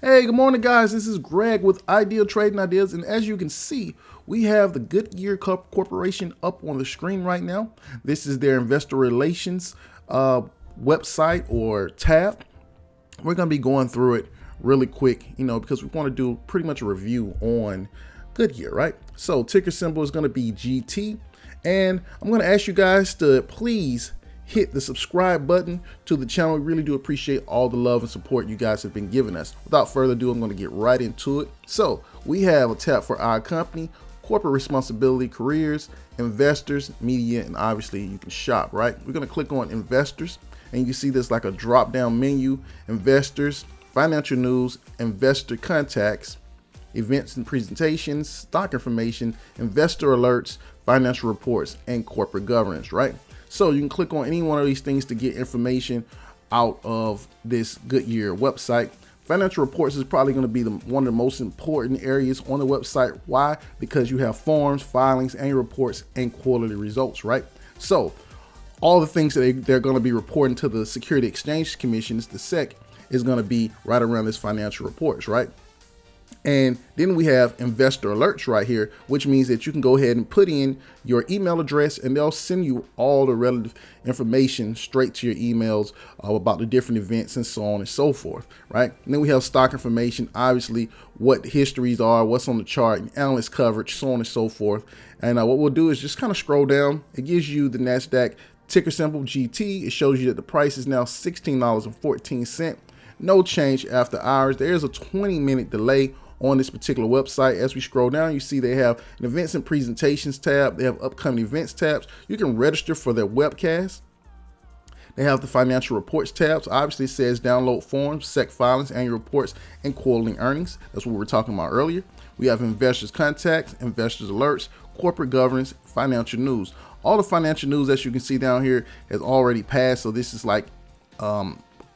Hey, good morning, guys. This is Greg with Ideal Trading Ideas. And as you can see, we have the Goodyear Corporation up on the screen right now. This is their investor relations website or tab. We're going to be going through it really quick, because we want to do pretty much a review on Goodyear, right? So ticker symbol is going to be GT. And I'm going to ask you guys to please hit the subscribe button to the channel. We really do appreciate all the love and support you guys have been giving us. Without further ado, I'm going to get right into it. So we have a tab for our company, corporate responsibility, careers, investors, media, and obviously you can shop, right? We're going to click on investors, and you see there's like a drop down menu: investors, financial news, investor contacts, events and presentations, stock information, investor alerts, financial reports, and corporate governance, right? So you can click on any one of these things to get information out of this Goodyear website. Financial reports is probably going to be one of the most important areas on the website. Why? Because you have forms, filings, annual reports, and quarterly results, right? So all the things that they're going to be reporting to the Security Exchange Commission, the SEC, is going to be right around this financial reports, right? And then we have investor alerts right here, which means that you can go ahead and put in your email address and they'll send you all the relative information straight to your emails about the different events and so on and so forth, right? And then we have stock information, obviously what histories are, what's on the chart, and analyst coverage, so on and so forth. And what we'll do is just kind of scroll down. It gives you the NASDAQ ticker symbol GT. It shows you that the price is now $16.14. No change after hours. There is a 20-minute delay on this particular website. As we scroll down, you see they have an events and presentations tab. They have upcoming events tabs. You can register for their webcast. They have the financial reports tabs. Obviously, it says download forms, SEC filings, annual reports, and quarterly earnings. That's what we were talking about earlier. We have investors contacts, investors alerts, corporate governance, financial news. All the financial news, as you can see down here, has already passed. So this is like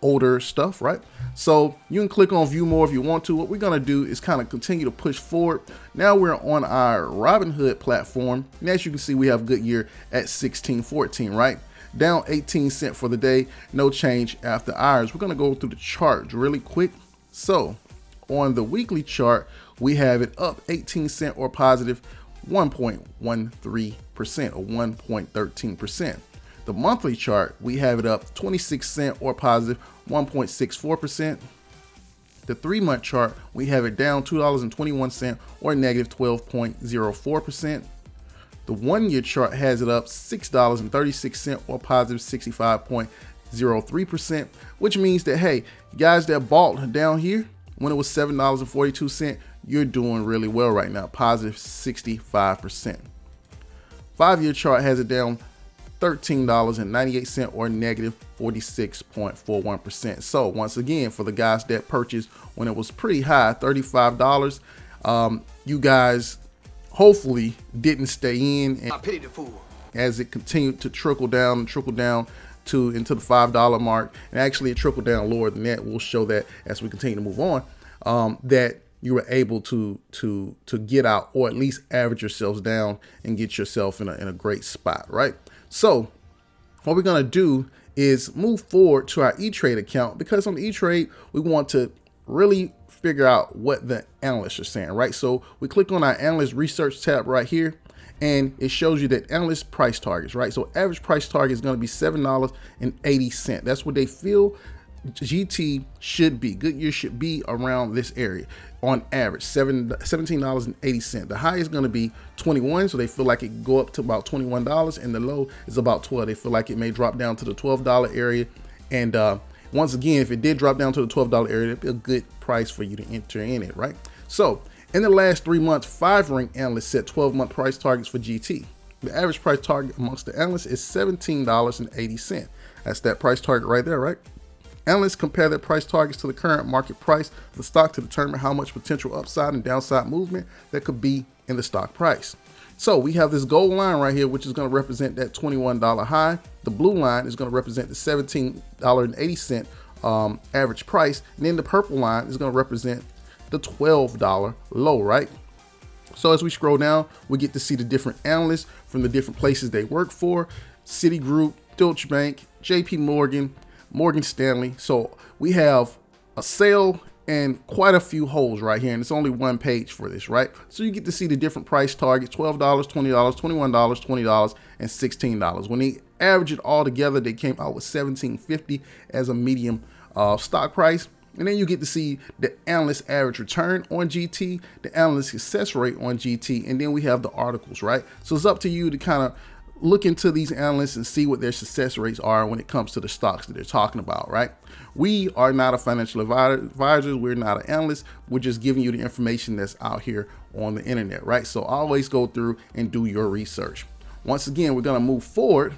older stuff, right? So you can click on view more if you want to. What we're going to do is kind of continue to push forward. Now we're on our Robinhood platform, and as you can see, we have Goodyear at 16.14, right? Down 18 cents for the day, no change after hours. We're going to go through the chart really quick. So on the weekly chart, we have it up 18 cents or positive 1.13% or 1.13%. The monthly chart, we have it up 26 cents or positive 1.64%. The 3-month chart, we have it down $2.21 or negative 12.04%. The 1-year chart has it up $6.36 or positive 65.03%, which means that, hey, guys that bought down here when it was $7.42, you're doing really well right now, positive 65%. 5-year chart has it down $13.98 or negative 46.41%. So once again, for the guys that purchased when it was pretty high, $35, you guys hopefully didn't stay in, and I pity the fool as it continued to trickle down into the $5 mark, and actually it trickled down lower than that. We'll show that as we continue to move on, that you were able to get out, or at least average yourselves down and get yourself in a great spot, right? So what we're going to do is move forward to our E-Trade account, because on the E-Trade, we want to really figure out what the analysts are saying, right? So we click on our Analyst Research tab right here, and it shows you that analyst price targets, right? So average price target is going to be $7.80. That's what they feel GT should be. Goodyear should be around this area on average, $17.80. The high is going to be 21, so they feel like it can go up to about $21, and the low is about 12. They feel like it may drop down to the $12 area. And once again, if it did drop down to the $12 area, it'd be a good price for you to enter in it, right? So in the last 3 months, 5 ranked analysts set 12-month price targets for GT. The average price target amongst the analysts is $17.80. That's that price target right there, right? Analysts compare their price targets to the current market price of the stock to determine how much potential upside and downside movement there could be in the stock price. So we have this gold line right here, which is going to represent that $21 high. The blue line is going to represent the $17.80 average price. And then the purple line is going to represent the $12 low, right? So as we scroll down, we get to see the different analysts from the different places they work for: Citigroup, Deutsche Bank, JP Morgan, Morgan Stanley. So we have a sell and quite a few holes right here, and it's only one page for this, right? So you get to see the different price targets: $12, $20, $21, $20, and $16. When they average it all together, they came out with $17.50 as a medium stock price. And then you get to see the analyst average return on GT, the analyst success rate on GT, and then we have the articles, right? So it's up to you to kind of look into these analysts and see what their success rates are when it comes to the stocks that they're talking about, right? We are not a financial advisor. We're not an analyst. We're just giving you the information that's out here on the internet, right? So always go through and do your research. Once again, we're going to move forward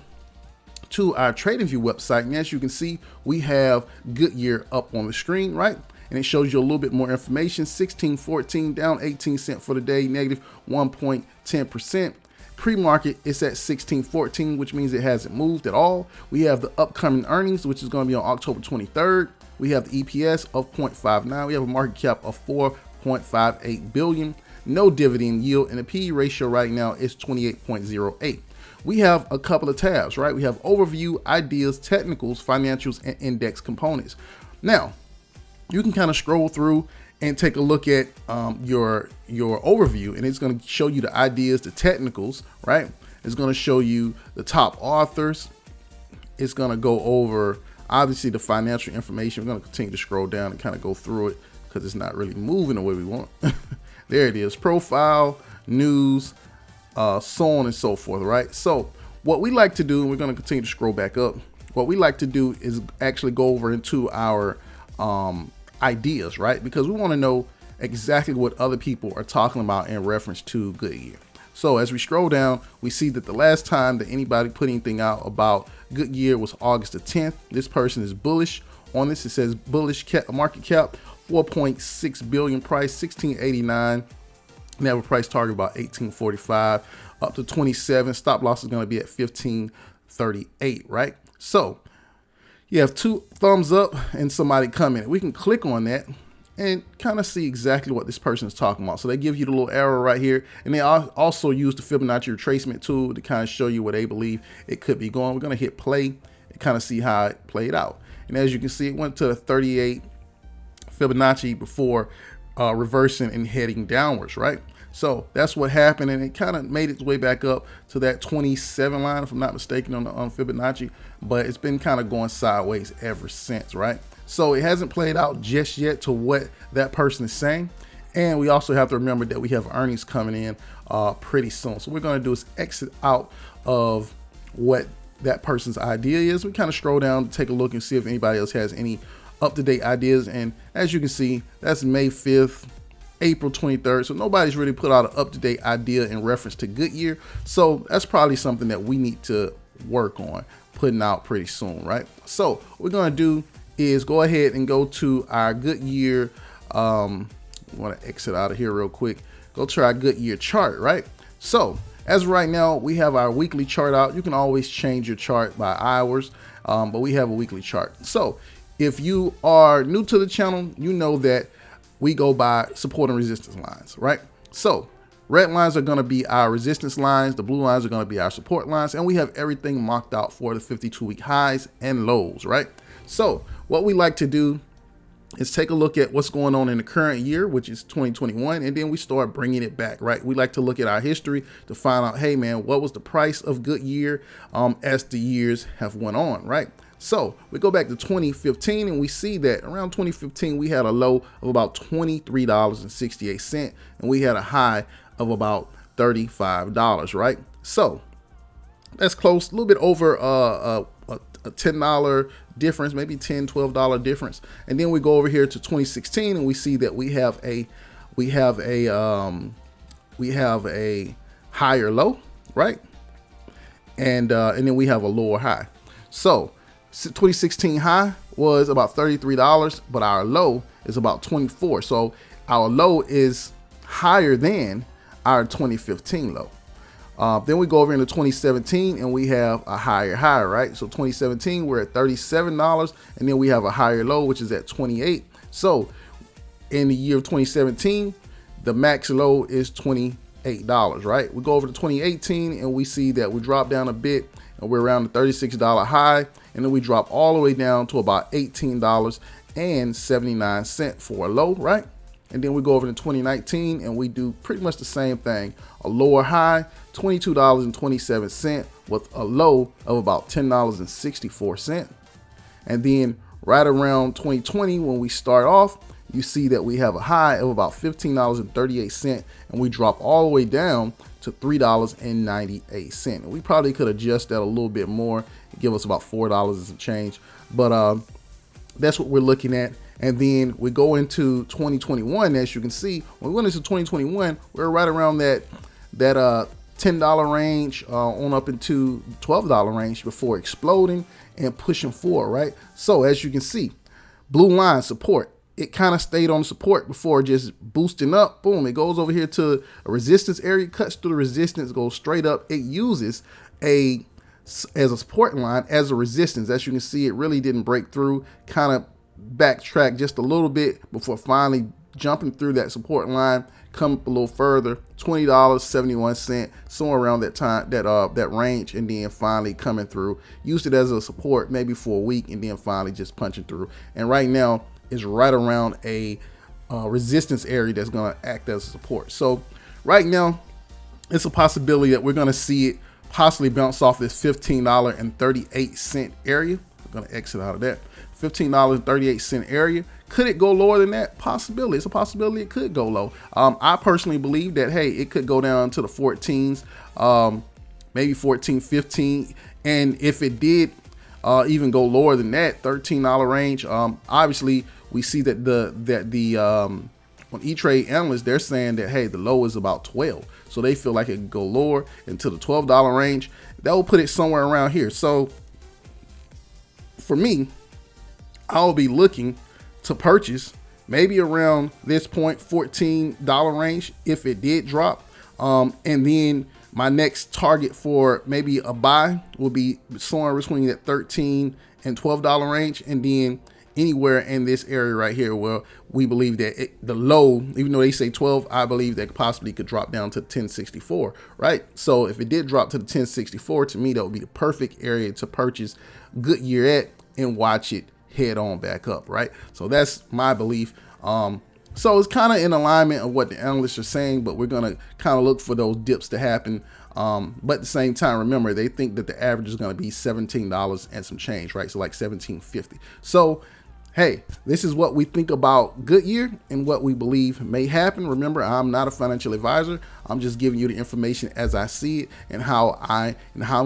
to our TradingView website, and as you can see, we have Goodyear up on the screen, right? And it shows you a little bit more information. 16.14, down 18 cents for the day, negative 1.10%. Pre-market is at 16.14, which means it hasn't moved at all. We have the upcoming earnings, which is going to be on October 23rd. We have the EPS of 0.59. We have a market cap of 4.58 billion. No dividend yield, and the PE ratio right now is 28.08. We have a couple of tabs, right? We have overview, ideas, technicals, financials, and index components. Now, you can kind of scroll through and take a look at your overview, and it's going to show you the ideas, the technicals, right? It's going to show you the top authors. It's going to go over, obviously, the financial information. We're going to continue to scroll down and kind of go through it because it's not really moving the way we want. There it is, profile, news, so on and so forth, right? So what we like to do, and we're going to continue to scroll back up, what we like to do is actually go over into our ideas, right? Because we want to know exactly what other people are talking about in reference to Goodyear. So as we scroll down, we see that the last time that anybody put anything out about Goodyear was August the 10th. This person is bullish on this. It says bullish market cap, 4.6 billion, price 16.89. They have a price target about 18.45 up to 27. Stop loss is going to be at 15.38, right? So you have 2 thumbs up and somebody commented. We can click on that and kind of see exactly what this person is talking about. So they give you the little arrow right here, and they also use the Fibonacci retracement tool to kind of show you where they believe it could be going. We're going to hit play and kind of see how it played out. And as you can see, it went to the 38 Fibonacci before reversing and heading downwards, right? So that's what happened, and it kind of made its way back up to that 27 line, if I'm not mistaken, on the Fibonacci, but it's been kind of going sideways ever since, right? So it hasn't played out just yet to what that person is saying. And we also have to remember that we have earnings coming in pretty soon. So what we're going to do is exit out of what that person's idea is. We kind of scroll down to take a look and see if anybody else has any up-to-date ideas. And as you can see, that's May 5th, April 23rd. So nobody's really put out an up-to-date idea in reference to Goodyear. So that's probably something that we need to work on putting out pretty soon, right? So what we're going to do is go ahead and go to our Goodyear. I want to exit out of here real quick. Go to our Goodyear chart, right? So as of right now, we have our weekly chart out. You can always change your chart by hours, but we have a weekly chart. So if you are new to the channel, you know that we go by support and resistance lines, right? So red lines are going to be our resistance lines. The blue lines are going to be our support lines. And we have everything marked out for the 52-week highs and lows, right? So what we like to do is take a look at what's going on in the current year, which is 2021, and then we start bringing it back, right? We like to look at our history to find out, hey man, what was the price of Goodyear as the years have went on, right? So we go back to 2015 and we see that around 2015, we had a low of about $23.68 and we had a high of about $35, right? So that's close, a little bit over a $10 difference, maybe $10, $12 difference. And then we go over here to 2016 and we see that we have a higher low, right? And then we have a lower high. So 2016 high was about $33, but our low is about 24. So our low is higher than our 2015 low. Then we go over into 2017 and we have a higher high, right? So 2017, we're at $37 and then we have a higher low, which is at 28. So in the year of 2017, the max low is $28, right? We go over to 2018 and we see that we drop down a bit and we're around the $36 high. And then we drop all the way down to about $18 and 79 cents for a low, right? And then we go over to 2019 and we do pretty much the same thing. A lower high, $22.27 with a low of about $10.64. And then right around 2020, when we start off, you see that we have a high of about $15.38 and we drop all the way down to $3.98. And we probably could adjust that a little bit more, give us about $4 and some change. But that's what we're looking at. And then we go into 2021. As you can see, when we went into 2021, we're right around that $10 range on up into $12 range before exploding and pushing forward, right? So as you can see, blue line support, it kind of stayed on support before just boosting up. Boom, it goes over here to a resistance area, cuts through the resistance, goes straight up. It uses as a support line, as a resistance. As you can see, it really didn't break through, kind of backtrack just a little bit before finally jumping through that support line, come up a little further, $20.71, somewhere around that time, that range, and then finally coming through. Used it as a support maybe for a week, and then finally just punching through. And right now is right around a resistance area that's going to act as a support. So right now, it's a possibility that we're going to see it possibly bounce off this $15.38 area. I'm going to exit out of that. $15.38 area. Could it go lower than that? Possibility. It's a possibility it could go low. I personally believe that, hey, it could go down to the 14s, maybe 14, 15. And if it did even go lower than that, $13 range, obviously we see that on E-Trade analysts, they're saying that, hey, the low is about 12. So they feel like it could go lower into the $12 range. That will put it somewhere around here. So for me, I'll be looking to purchase maybe around this point, $14 range if it did drop. And then my next target for maybe a buy will be somewhere between that $13 and $12 range. And then anywhere in this area right here where we believe that the low, even though they say 12, I believe that possibly could drop down to 1064, right? So if it did drop to the 1064, to me, that would be the perfect area to purchase Goodyear at and watch it head on back up, right? So that's my belief. So it's kind of in alignment of what the analysts are saying, but we're going to kind of look for those dips to happen. But at the same time, remember, they think that the average is going to be $17 and some change, right? So like $17.50. So, hey, this is what we think about Goodyear and what we believe may happen. Remember, I'm not a financial advisor. I'm just giving you the information as I see it and how I'm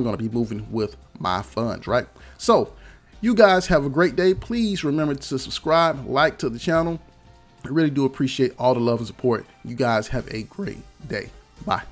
going to be moving with my funds, right? So you guys have a great day. Please remember to subscribe, like to the channel. I really do appreciate all the love and support. You guys have a great day. Bye.